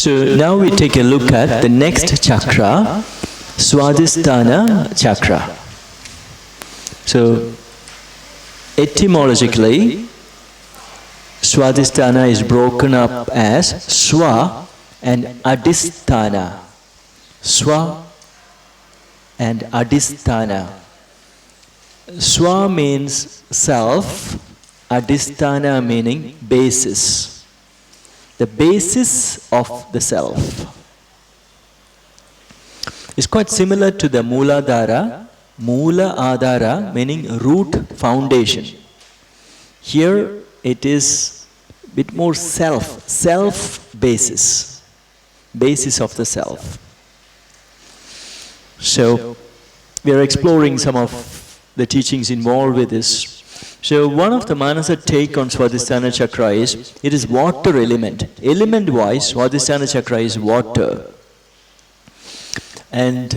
So now we take a look at the next chakra, Svadhisthana chakra. So etymologically, Svadhisthana is broken up as Swa and Adhisthana. Swa and Adhisthana. Swa means self, Adhisthana meaning basis. The basis of the self. It's quite similar to the Mooladhara, Moola Adhara meaning root foundation. Here it is a bit more self basis, basis of the self. So we are exploring some of the teachings involved with this. So one of the Manasa take on Svadhisthana chakra is, it is water element. Element wise, Svadhisthana chakra is water. And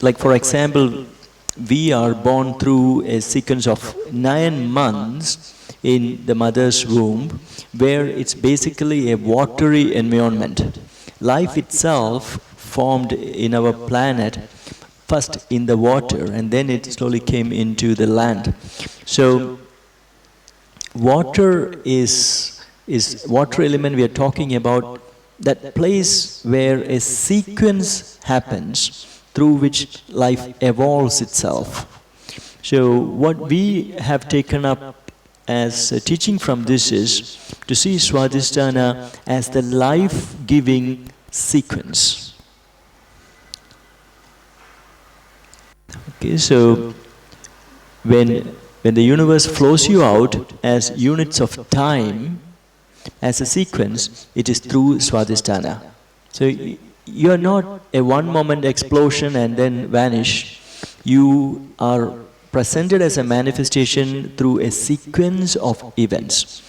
like for example, we are born through a sequence of 9 months in the mother's womb, where it's basically a watery environment. Life itself formed in our planet first in the water, and then it slowly came into the land. So water is water element we are talking about, that place where a sequence happens through which life evolves itself. So what we have taken up as a teaching from this is to see Svadhisthana as the life-giving sequence. Okay, so when the universe flows you out as units of time, as a sequence, it is through Svadhisthana. So you are not a one-moment explosion and then vanish. You are presented as a manifestation through a sequence of events.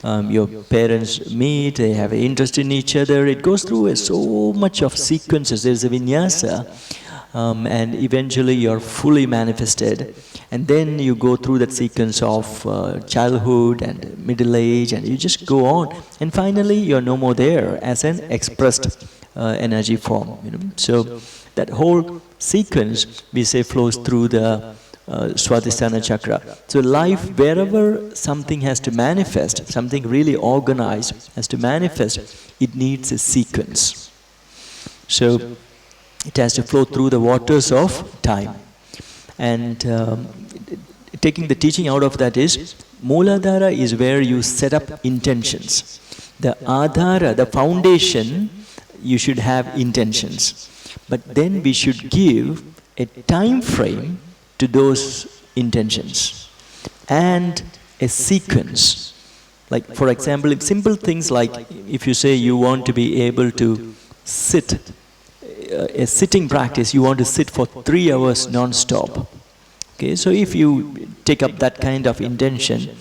Your parents meet, they have an interest in each other. It goes through so much of sequences. There is a vinyasa. And eventually you're fully manifested, and then you go through that sequence of childhood and middle age, and you just go on, and finally you're no more there as an expressed energy form. So that whole sequence, we say, flows through the Svadhisthana chakra. So life, wherever something has to manifest, something really organized has to manifest, it needs a sequence. So it has to flow through the waters of time. And taking the teaching out of that is, Mooladhara is where you set up intentions. The Adhara, the foundation, you should have intentions. But then we should give a time frame to those intentions and a sequence. Like for example, simple things like if you say you want to be able to sit, a sitting practice, you want to sit for 3 hours non-stop. Okay, so if you take up that kind of intention,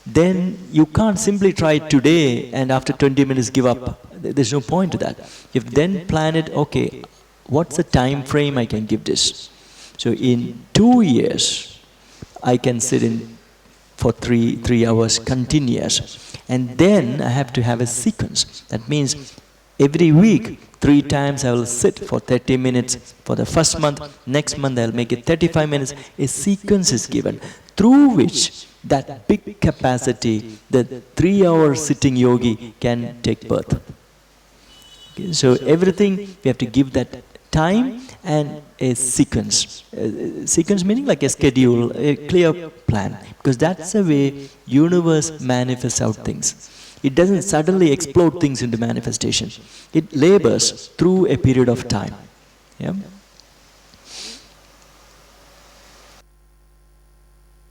then you can't simply try it today and after 20 minutes give up. There's no point to that. You then plan it, okay, what's the time frame I can give this? So in 2 years, I can sit in for 3 hours continuous. And then I have to have a sequence. That means every week, 3 times I will sit for 30 minutes for the first month. Next month I will make it 35 minutes. A sequence is given through which that big capacity, the 3-hour sitting yogi can take birth. Okay, so everything we have to give that time and a sequence. Sequence meaning like a schedule, a clear plan. Because that's the way universe manifests out things. It doesn't suddenly explode things into manifestation. It labors through a period of time. Yeah?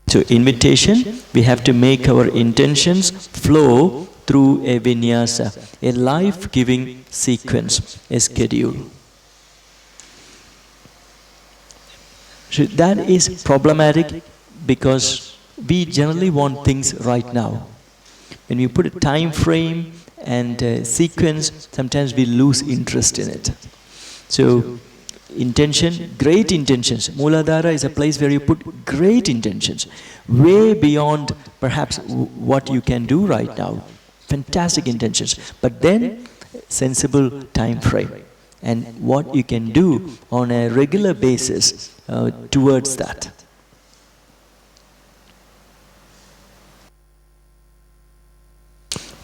So invitation, we have to make our intentions flow through a vinyasa, a life-giving sequence, a schedule. So that is problematic because we generally want things right now. When we put a time frame and a sequence, sometimes we lose interest in it. So intention, great intentions. Mooladhara is a place where you put great intentions, way beyond perhaps what you can do right now. Fantastic intentions. But then, sensible time frame. And what you can do on a regular basis towards that.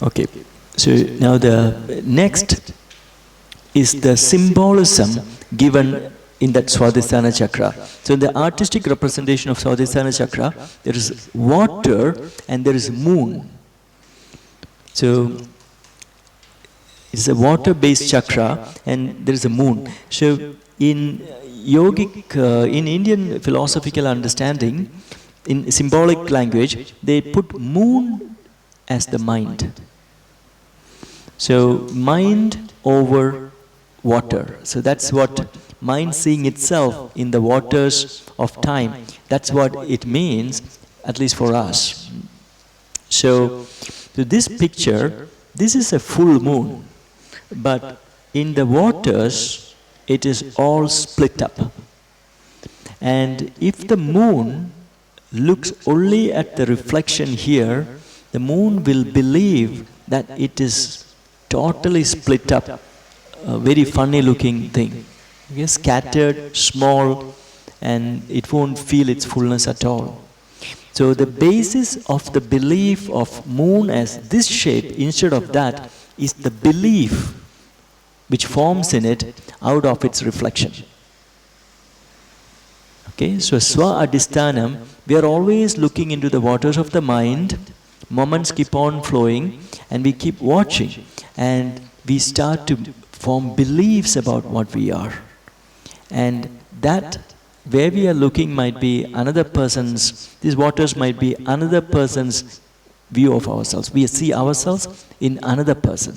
Okay, so now the next is the symbolism given in that Svadhisthana chakra. So in the artistic representation of Svadhisthana chakra, there is water and there is moon. So it's a water-based chakra and there is a moon. So in yogic, in Indian philosophical understanding, in symbolic language, they put moon as the mind. So mind over water. So that's what mind seeing itself in the waters of time. That's what it means, at least for us. So this picture, this is a full moon, but in the waters, it is all split up. And if the moon looks only at the reflection here, the moon will believe that it is totally split up, a very funny looking thing. Okay, scattered, small, and it won't feel its fullness at all. So the basis of the belief of moon as this shape, instead of that, is the belief which forms in it out of its reflection. Okay, so Svadhisthana, we are always looking into the waters of the mind, moments keep on flowing, and we keep watching, and we start to form beliefs about what we are. And that, where we are looking might be another person's, these waters might be another person's view of ourselves. We see ourselves in another person.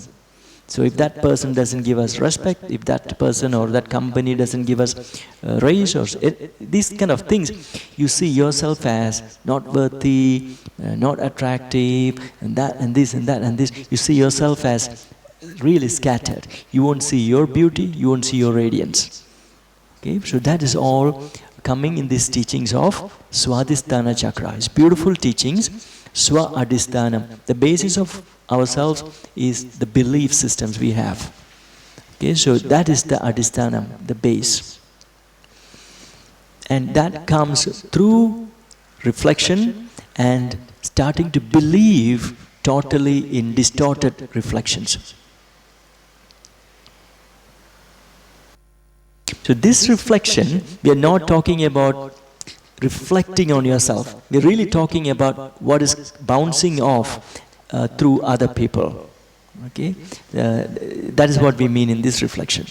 So if that person doesn't give us respect, if that person or that company doesn't give us raise, or these kind of things, you see yourself as not worthy, not attractive, and that and this and that and this. You see yourself as really scattered. You won't see your beauty, you won't see your radiance. Okay, so that is all coming in these teachings of Svadhisthana chakra. It's beautiful teachings. Svadhisthana. The basis of ourselves is the belief systems we have. Okay, so that is the adhisthana, the base. And that comes through reflection and starting to believe totally in distorted reflections. So this reflection, we are not talking about reflecting on yourself. We're really talking about what is bouncing off through other people. Okay, that is what we mean in this reflection.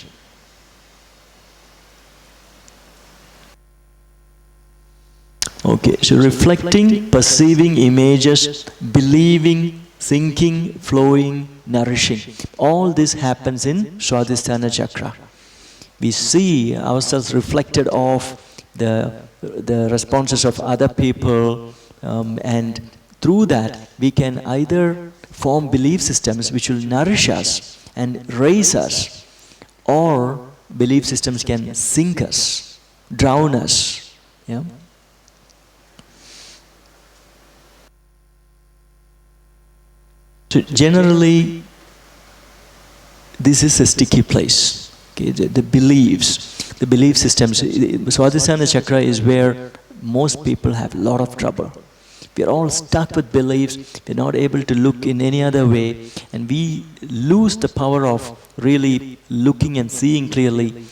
Okay, so reflecting, perceiving images, believing, thinking, flowing, nourishing. All this happens in Svadhisthana chakra. We see ourselves reflected off the responses of other people, and through that we can either form belief systems which will nourish us and raise us, or belief systems can sink us, drown us. Yeah? So generally, this is a sticky place. Okay, the beliefs, the belief systems. Svadhisthana chakra is where most people have a lot of trouble. We are all stuck with beliefs, we are not able to look in any other way, and we lose the power of really looking and seeing clearly.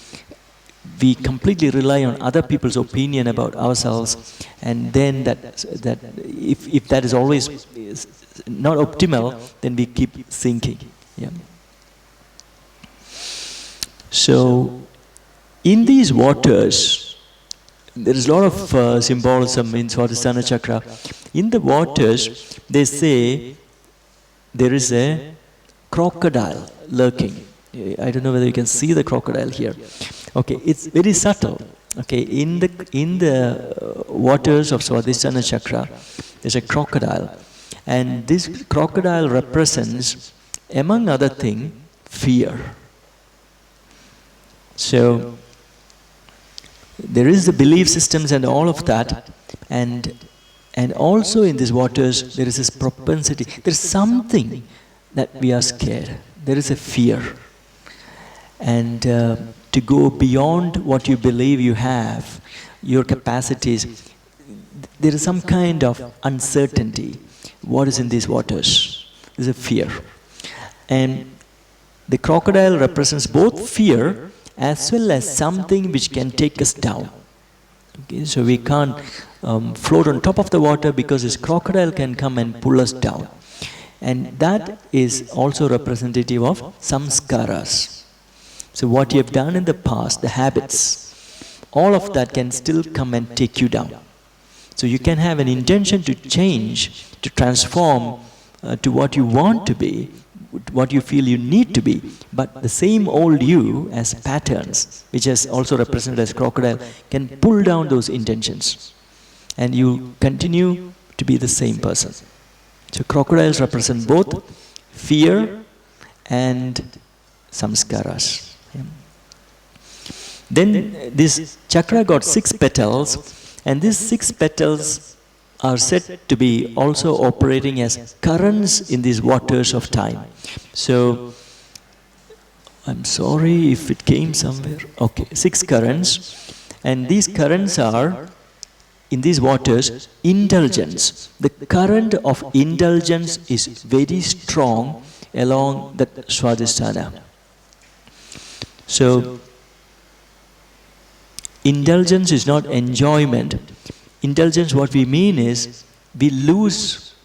We completely rely on other people's opinion about ourselves, and then if that is always not optimal, then we keep thinking. Yeah. So, in these waters, there is a lot of symbolism in Svadhisthana chakra. In the waters, they say there is a crocodile lurking. I don't know whether you can see the crocodile here. Okay, it's very subtle. Okay, in the waters of Svadhisthana chakra, there's a crocodile, and this crocodile represents, among other things, fear. So, there is the belief systems and all of that, and also in these waters there is this propensity, there is something that we are scared, there is a fear, and to go beyond what you believe you have, your capacities, there is some kind of uncertainty. What is in these waters? There is a fear. And the crocodile represents both fear as well as something which can take us down. Okay, so we can't float on top of the water because this crocodile can come and pull us down. And that is also representative of samskaras. So what you have done in the past, the habits, all of that can still come and take you down. So you can have an intention to change, to transform to what you want to be, what you feel you need to be, but the same old you as patterns, which is also represented as crocodile, can pull down those intentions and you continue to be the same person. So crocodiles represent both fear and samskaras. Then this chakra got 6 petals, and these 6 petals are said to be also operating as currents in these waters of time. So, I'm sorry if it came somewhere. Okay, 6 currents, and these currents are, in these waters, indulgence. The current of indulgence is very strong along the Svadhisthana. So, indulgence is not enjoyment. Indulgence, what we mean is, we lose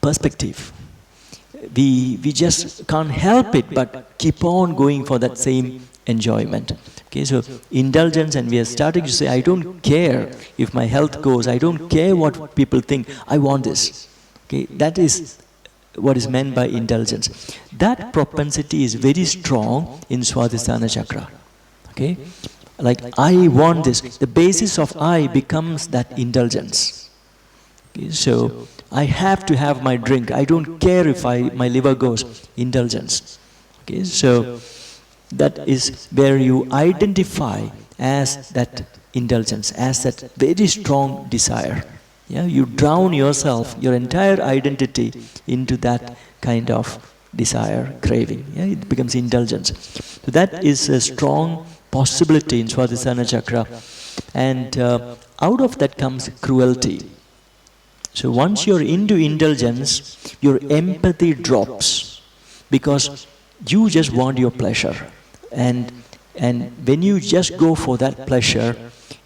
perspective. We just can't help it but keep on going for that same enjoyment. Okay, so indulgence, and we are starting to say, I don't care if my health goes, I don't care what people think, I want this. Okay, that is what is meant by indulgence. That propensity is very strong in Svadhisthana chakra. Okay? Like, I want this. The basis of I becomes that indulgence. Okay, so, I have to have my drink. I don't care if my liver goes. Indulgence. Okay, so, that is where you identify as that indulgence, as that very strong desire. Yeah, you drown yourself, your entire identity into that kind of desire, craving. Yeah, it becomes indulgence. So that is a strong possibility in Svadhisthana chakra, and out of that comes cruelty. So once you're into indulgence, your empathy drops because you just want your pleasure, and when you just go for that pleasure,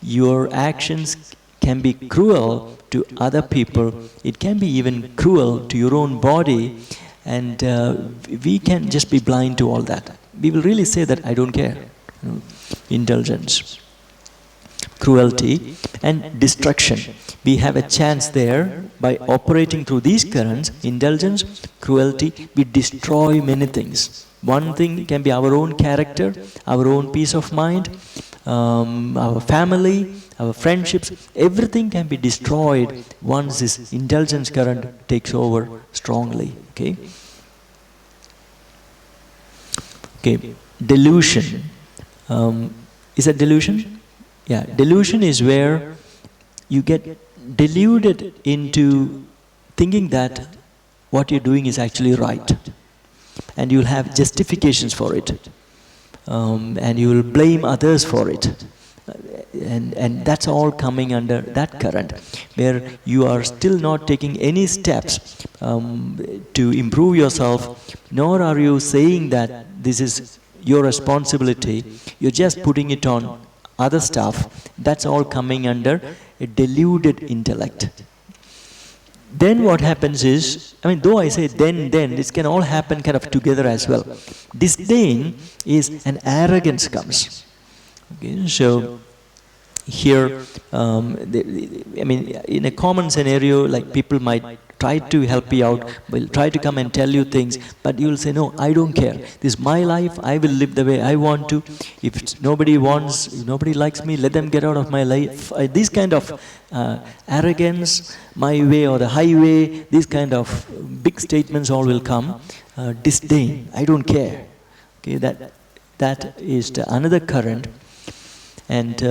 your actions can be cruel to other people. It can be even cruel to your own body, and we can just be blind to all that. We will really say that I don't care. Indulgence, cruelty, and destruction. We have a chance there by operating through these currents, indulgence, cruelty. We destroy many things. One thing can be our own character, our own peace of mind, our family, our friendships. Everything can be destroyed once this indulgence current takes over strongly. Okay. Okay. Delusion. Is that delusion? Yeah, delusion is where you get deluded into thinking that what you're doing is actually right, and you'll have justifications for it, and you will blame others for it, and that's all coming under that current, where you are still not taking any steps to improve yourself, nor are you saying that this is your responsibility. You're just putting it on other stuff. That's all coming under a deluded intellect. Then what happens is, I mean, though I say then, this can all happen kind of together as well. Disdain is an arrogance comes. Okay, so here, I mean, in a common scenario, like people might try to help you out, will try to come and tell you things, but you will say, no, I don't care. This is my life, I will live the way I want to. If nobody wants, if nobody likes me, let them get out of my life. This kind of arrogance, my way or the highway, these kind of big statements all will come. Disdain, I don't care. Okay, that is another current. And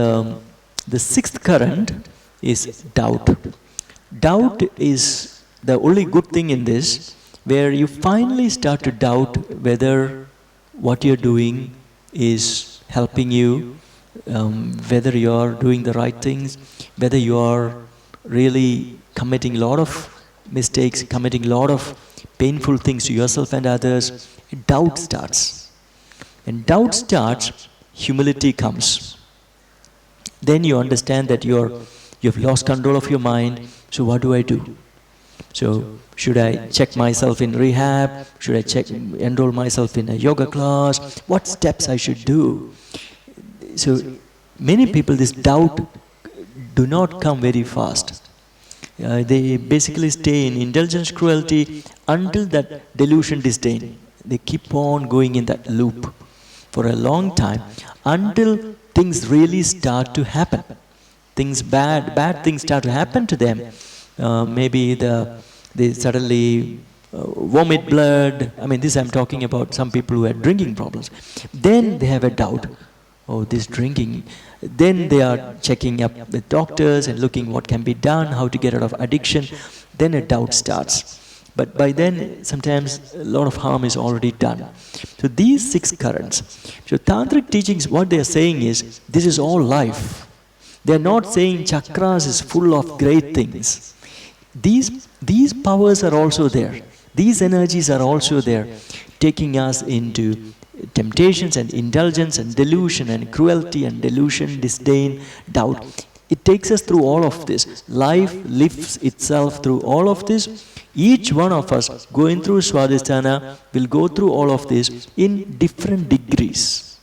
The sixth current is doubt. Doubt is the only good thing in this, where you finally start to doubt whether what you're doing is helping you, whether you're doing the right things, whether you are really committing a lot of mistakes, committing a lot of painful things to yourself and others. Doubt starts. When doubt starts, humility comes. Then you understand that you've lost control of your mind. So what do I do? So should I check myself in rehab? Should I enroll myself in a yoga class? What steps I should do? So many people, this doubt do not come very fast. They basically stay in indulgence, cruelty until that delusion, disdain. They keep on going in that loop for a long time until things really start to happen. Bad things start to happen to them. Maybe they suddenly vomit blood. I mean, this I'm talking about some people who had drinking problems. Then they have a doubt. Oh, this drinking. Then they are checking up with doctors and looking what can be done, how to get out of addiction. Then a doubt starts. But by then, sometimes a lot of harm is already done. So these six currents. So Tantric teachings, what they are saying is, this is all life. They are not saying chakras is full of great things. These powers are also there. These energies are also there, taking us into temptations and indulgence and delusion and cruelty and delusion, disdain, doubt. It takes us through all of this. Life lifts itself through all of this. Each one of us going through Svadhisthana will go through all of this in different degrees.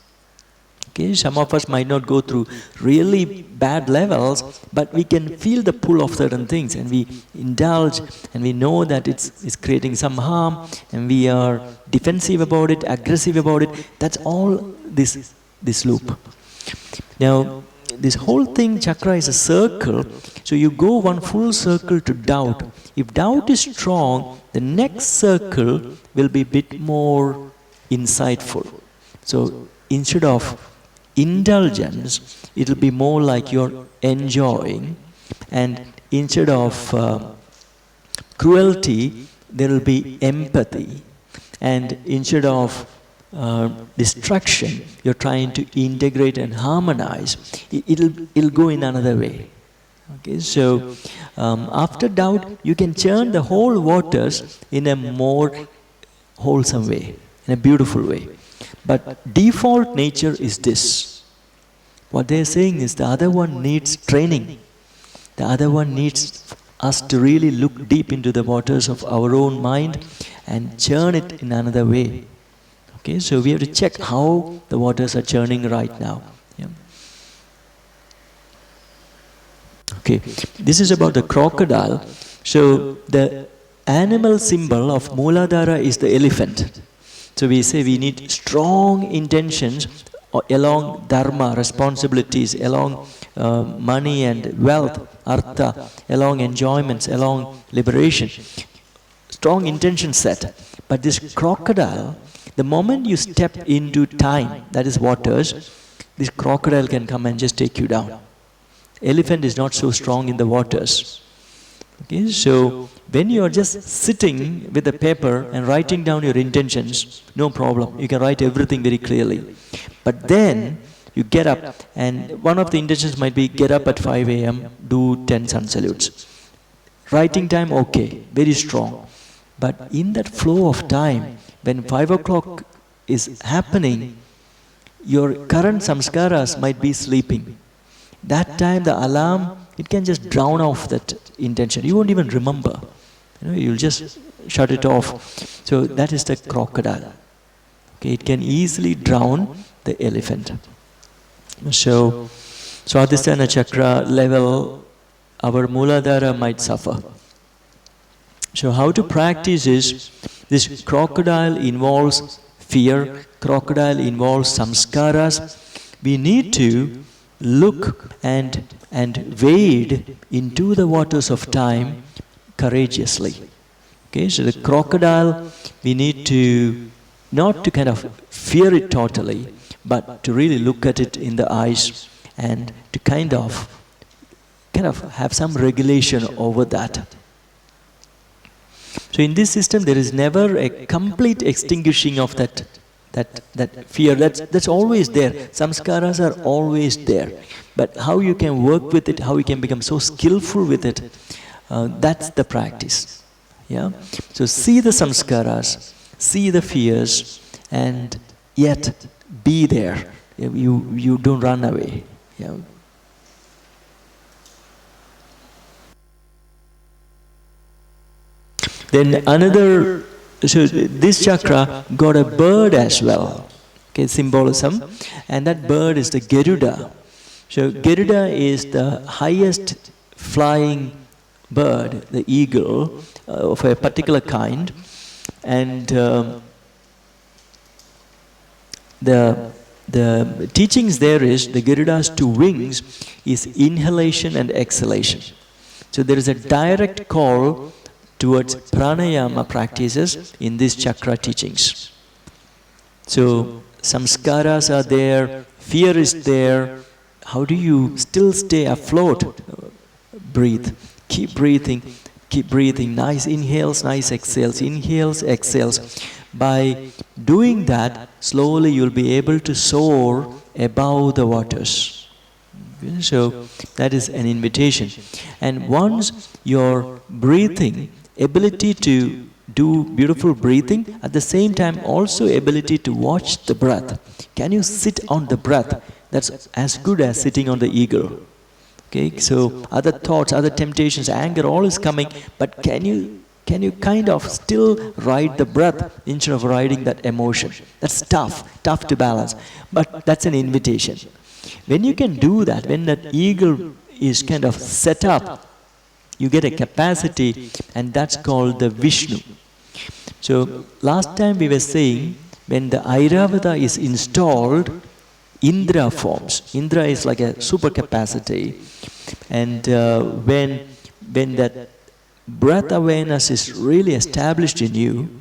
Okay, some of us might not go through really bad levels, but we can feel the pull of certain things and we indulge and we know that it's creating some harm and we are defensive about it, aggressive about it. That's all this loop. Now, this whole thing, chakra, is a circle. So you go one full circle to doubt. If doubt is strong, the next circle will be a bit more insightful. So instead of indulgence, it will be more like you're enjoying, and instead of cruelty, there will be empathy, and instead of destruction, you're trying to integrate and harmonize. It'll go in another way. Okay, so after doubt, you can churn the whole waters in a more wholesome way, in a beautiful way. But default nature is this. What they're saying is the other one needs training. The other one needs us to really look deep into the waters of our own mind and churn it in another way. Okay, so we have to check how the waters are churning right now. Yeah. Okay, this is about the crocodile. So the animal symbol of Mooladhara is the elephant. So we say we need strong intentions along dharma, responsibilities, along money and wealth, artha, along enjoyments, along liberation. Strong intention set. But this crocodile, the moment you step into time, that is waters, this crocodile can come and just take you down. Elephant is not so strong in the waters. Okay, so when you are just sitting with a paper and writing down your intentions, no problem. You can write everything very clearly. But then you get up, and one of the intentions might be get up at 5 a.m., do 10 sun salutes. Writing time, okay, very strong. But in that flow of time, when 5 o'clock is happening, your current samskaras might be sleeping. That time the alarm, it can just drown off that intention. You won't even remember. You'll just shut it off. So that is the crocodile. Okay, it can easily drown the elephant. So Svadhisthana chakra level, our Mooladhara might suffer. So how to practice is, this crocodile involves fear, crocodile involves samskaras. We need to look and wade into the waters of time courageously. Okay, so the crocodile, we need to not to kind of fear it totally, but to really look at it in the eyes and to kind of kind of have some regulation over that. So in this system, there is never a complete extinguishing of that fear. That's always there. Samskaras are always there. But how you can work with it, how you can become so skillful with it, that's the practice. Yeah. So see the samskaras, see the fears, and yet be there. You don't run away. Yeah. Then another, so this chakra got a bird as well, okay, symbolism, and that bird is the Garuda. So Garuda is the highest flying bird, the eagle, of a particular kind, and the teachings there is the Garuda's two wings is inhalation and exhalation. So there is a direct call towards pranayama practices in these chakra teachings. So samskaras are there, fear is there. How do you still stay afloat? Breathe. Keep breathing. Nice inhales, nice exhales. Inhales, exhales. By doing that, slowly you'll be able to soar above the waters. So that is an invitation. And once your breathing, ability to do beautiful breathing, at the same time also ability to watch the breath. Can you sit on the breath? That's as good as sitting on the eagle. Okay, so other thoughts, other temptations, anger, all is coming, but can you kind of still ride the breath instead of riding that emotion? That's tough to balance, but that's an invitation. When you can do that, when that eagle is kind of set up, you get a capacity, and that's called the Vishnu. So last time we were saying, when the Airavata is installed, Indra forms. Indra is like a super capacity, and when that breath awareness is really established in you,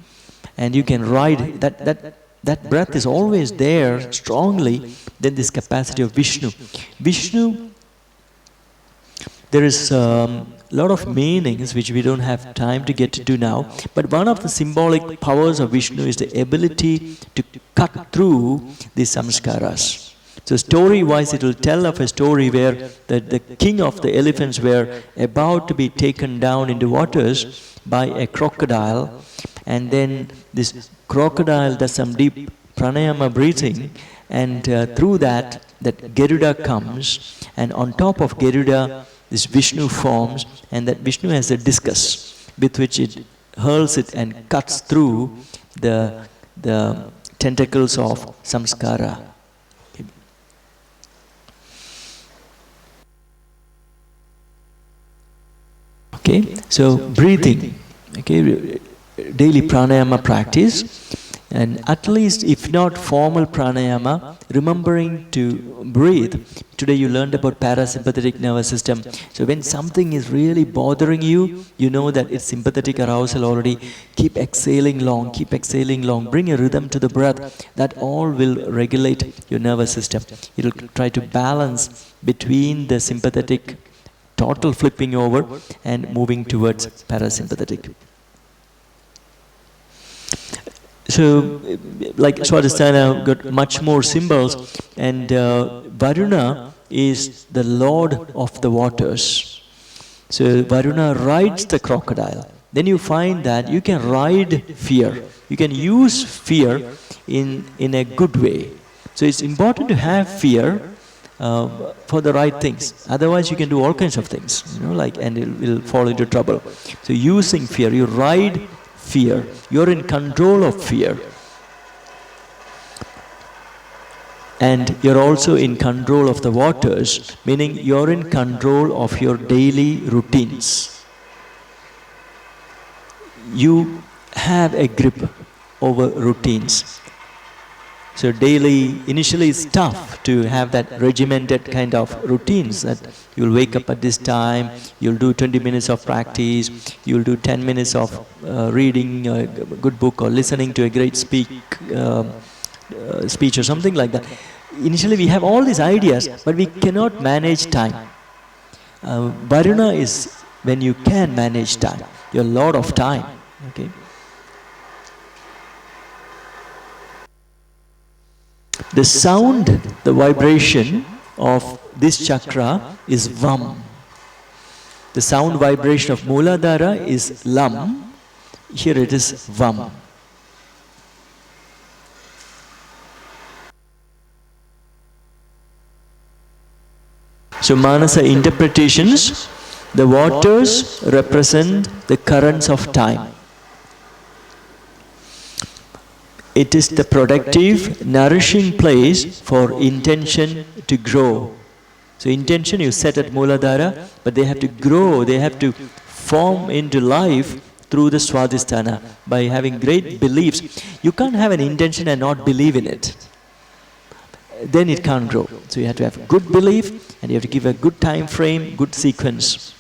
and you can ride that breath is always there strongly, then this capacity of Vishnu. Vishnu, there is a lot of meanings which we don't have time to get to now, but one of the symbolic powers of Vishnu is the ability to cut through the samskaras. So story-wise, it will tell of a story where the king of the elephants were about to be taken down into waters by a crocodile, and then this crocodile does some deep pranayama breathing, and through that Garuda comes, and on top of Garuda this Vishnu forms, and that Vishnu has a discus with which it hurls it and cuts through the tentacles of samskara. Okay, so breathing, okay, daily pranayama practice, and at least if not formal pranayama, remembering to breathe. Today you learned about parasympathetic nervous system. So when something is really bothering you, you know that it's sympathetic arousal already. Keep exhaling long, bring a rhythm to the breath. That all will regulate your nervous system. It will try to balance between the sympathetic total flipping over and moving towards parasympathetic. So, like Svadhisthana got much more symbols, and Varuna is the lord of the waters. So Varuna rides the crocodile. Then you find that you can ride fear. You can use fear in a good way. So it's important to have fear for the right things. Otherwise you can do all kinds of things, and it will fall into trouble. So using fear, you ride fear. You're in control of fear. And you're also in control of the waters, meaning you're in control of your daily routines. You have a grip over routines. So daily, initially it's tough to have that regimented kind of routines, that you'll wake up at this time, you'll do 20 minutes of practice, you'll do 10 minutes of reading a good book or listening to a great speech or something like that. Initially we have all these ideas, but we cannot manage time. Varuna is when you can manage time. You're a lot of time. Okay. The sound, the vibration of this chakra is Vam. The sound vibration of Mooladhara is Lam. Here it is Vam. So Manasa interpretations, the waters represent the currents of time. It is the productive, nourishing place for intention to grow. So intention you set at Mooladhara, but they have to grow, they have to form into life through the Svadhisthana by having great beliefs. You can't have an intention and not believe in it. Then it can't grow. So you have to have good belief and you have to give a good time frame, good sequence.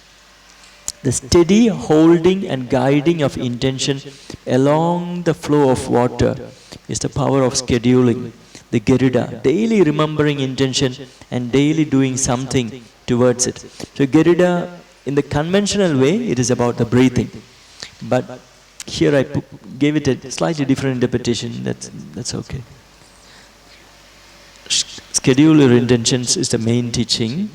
The steady holding and guiding of intention along the flow of water is the power of scheduling. The Gerida, daily remembering intention and daily doing something towards it. So Gerida, in the conventional way, it is about the breathing. But here I gave it a slightly different interpretation. That's okay. Schedule your intentions is the main teaching.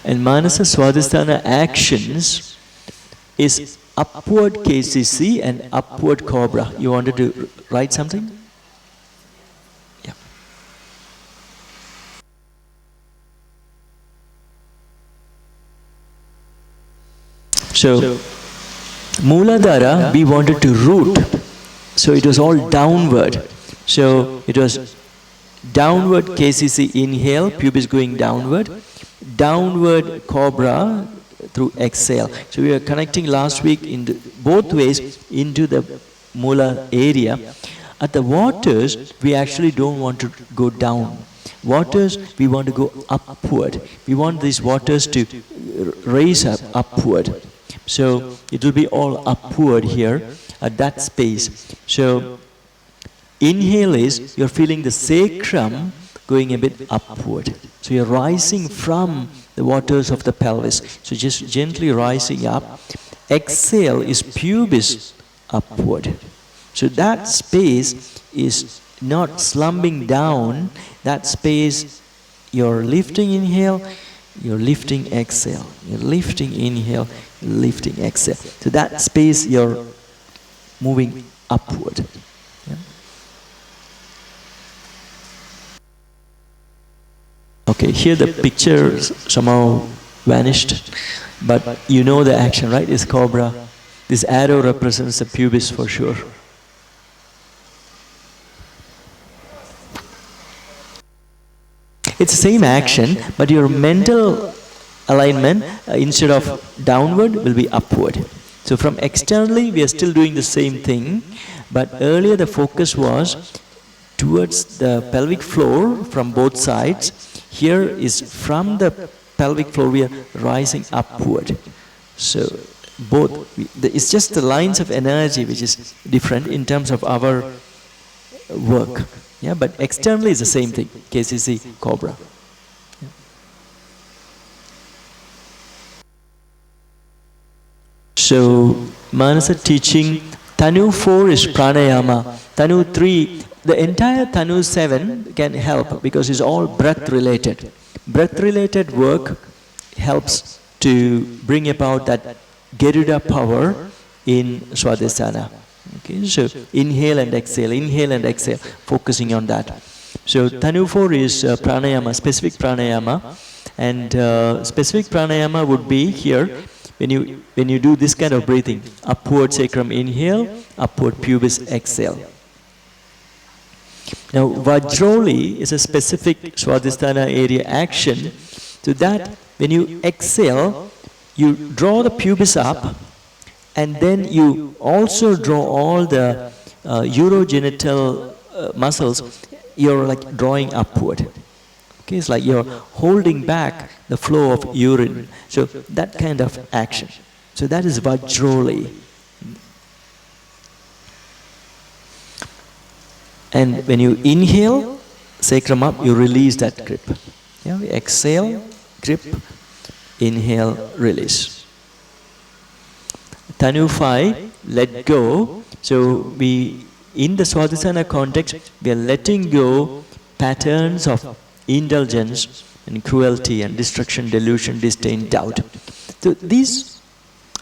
And Manasa Svadhisthana actions is upward KCC and upward Cobra. You wanted to write something? Yeah. So, Mooladhara, we wanted to root. So it was all downward. So it was downward KCC inhale, pubis going downward. Downward Cobra through exhale. So we were connecting last week in both ways into the Moola area. At the waters, we actually don't want to go down. Waters, we want to go upward. We want these waters to raise up upward. So it will be all upward here at that space. So inhale is, you're feeling the sacrum going a bit upward. So you're rising from the waters of the pelvis. So just gently rising up. Exhale is pubis upward. So that space is not slumping down. That space, you're lifting inhale, you're lifting exhale. You're lifting inhale, you're lifting exhale. So that space you're moving upward. Yeah. Okay, here the picture somehow vanished, but you know the action, right? It's Cobra. This arrow represents the pubis for sure. It's the same action, but your mental alignment instead of downward will be upward. So from externally we are still doing the same thing, but earlier the focus was towards the pelvic floor from both sides. Here is from the pelvic floor we are rising upward. So both, it's just the lines of energy which is different in terms of our work. Yeah, but externally is the same thing, KCC, Cobra. Yeah. So, Manasa teaching, Tanu 4 is pranayama, Tanu 3, the entire Tanu 7 can help because it's all breath related. Breath related work helps to bring about that Garuda power in Svadhisthana. Okay, so inhale and exhale, focusing on that. So Tanu 4 is pranayama, specific pranayama, and specific pranayama would be here when you do this kind of breathing, upward sacrum inhale, upward pubis exhale. Now Vajroli is a specific Svadhisthana area action, so that when you exhale, you draw the pubis up, and then you also draw all the urogenital muscles, you're like drawing upward. Okay, it's like you're holding back the flow of urine. So that kind of action. So that is Vajroli. And when you inhale, sacrum up, you release that grip. Yeah, we exhale, grip, inhale, release. Tanu 5, let go. So we, in the Svadhisthana context, we are letting go patterns of indulgence and cruelty and destruction, delusion, disdain, doubt. So these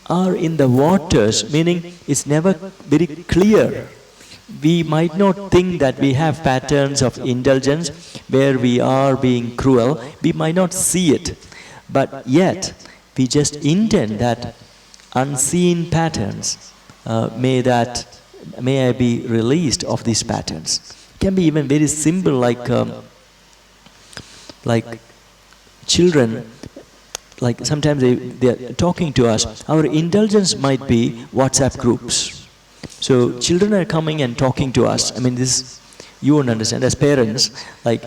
are in the waters, meaning it's never very clear. We might not think that we have patterns of indulgence where we are being cruel. We might not see it. But yet, we just intend that unseen patterns, may I be released of these patterns. It can be even very simple, like children, like sometimes they are talking to us. Our indulgence might be WhatsApp groups. So children are coming and talking to us. I mean, this, you won't understand as parents, like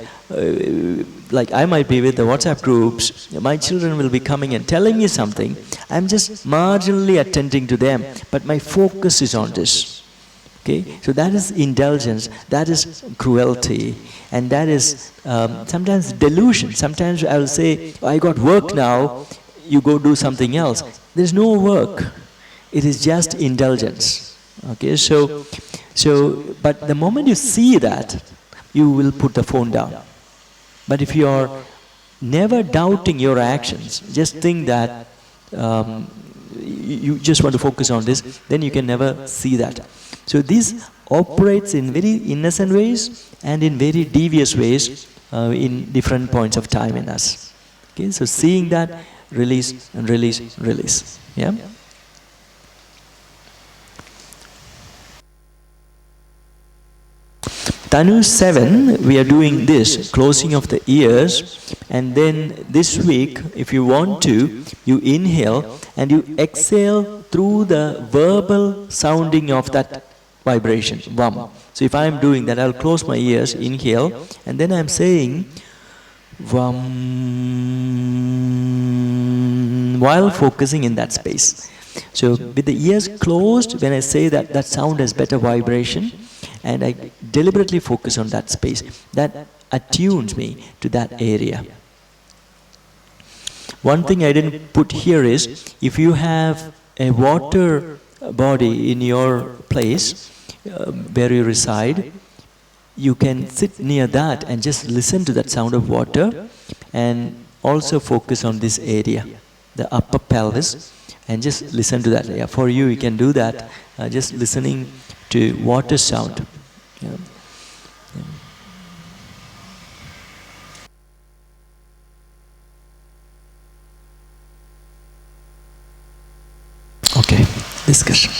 I might be with the WhatsApp groups, my children will be coming and telling me something. I'm just marginally attending to them, but my focus is on this. Okay, so that is indulgence, that is cruelty, and that is sometimes delusion. Sometimes I will say, I got work now, you go do something else. There's no work. It is just indulgence. Okay, so but the moment you see that, you will put the phone down. But if you are never doubting your actions, just think that you just want to focus on this, then you can never see that. So this operates in very innocent ways and in very devious ways in different points of time in us. Okay, so seeing that, release and release, release. Yeah. Tanu 7, we are doing this, closing of the ears, and then this week, if you want to, you inhale and you exhale through the verbal sounding of that vibration, vam. So if I am doing that, I'll close my ears, inhale, and then I'm saying vam, while focusing in that space. So with the ears closed, when I say that, that sound has better vibration, and I deliberately focus on that space. That attunes me to that area. One thing I didn't put here is, if you have a water body in your place where you reside, you can sit near that and just listen to that sound of water and also focus on this area, the upper pelvis, and just listen to that. Yeah, for you, you can do that, just listening to water sound. Yeah. Yeah. Okay, discussion.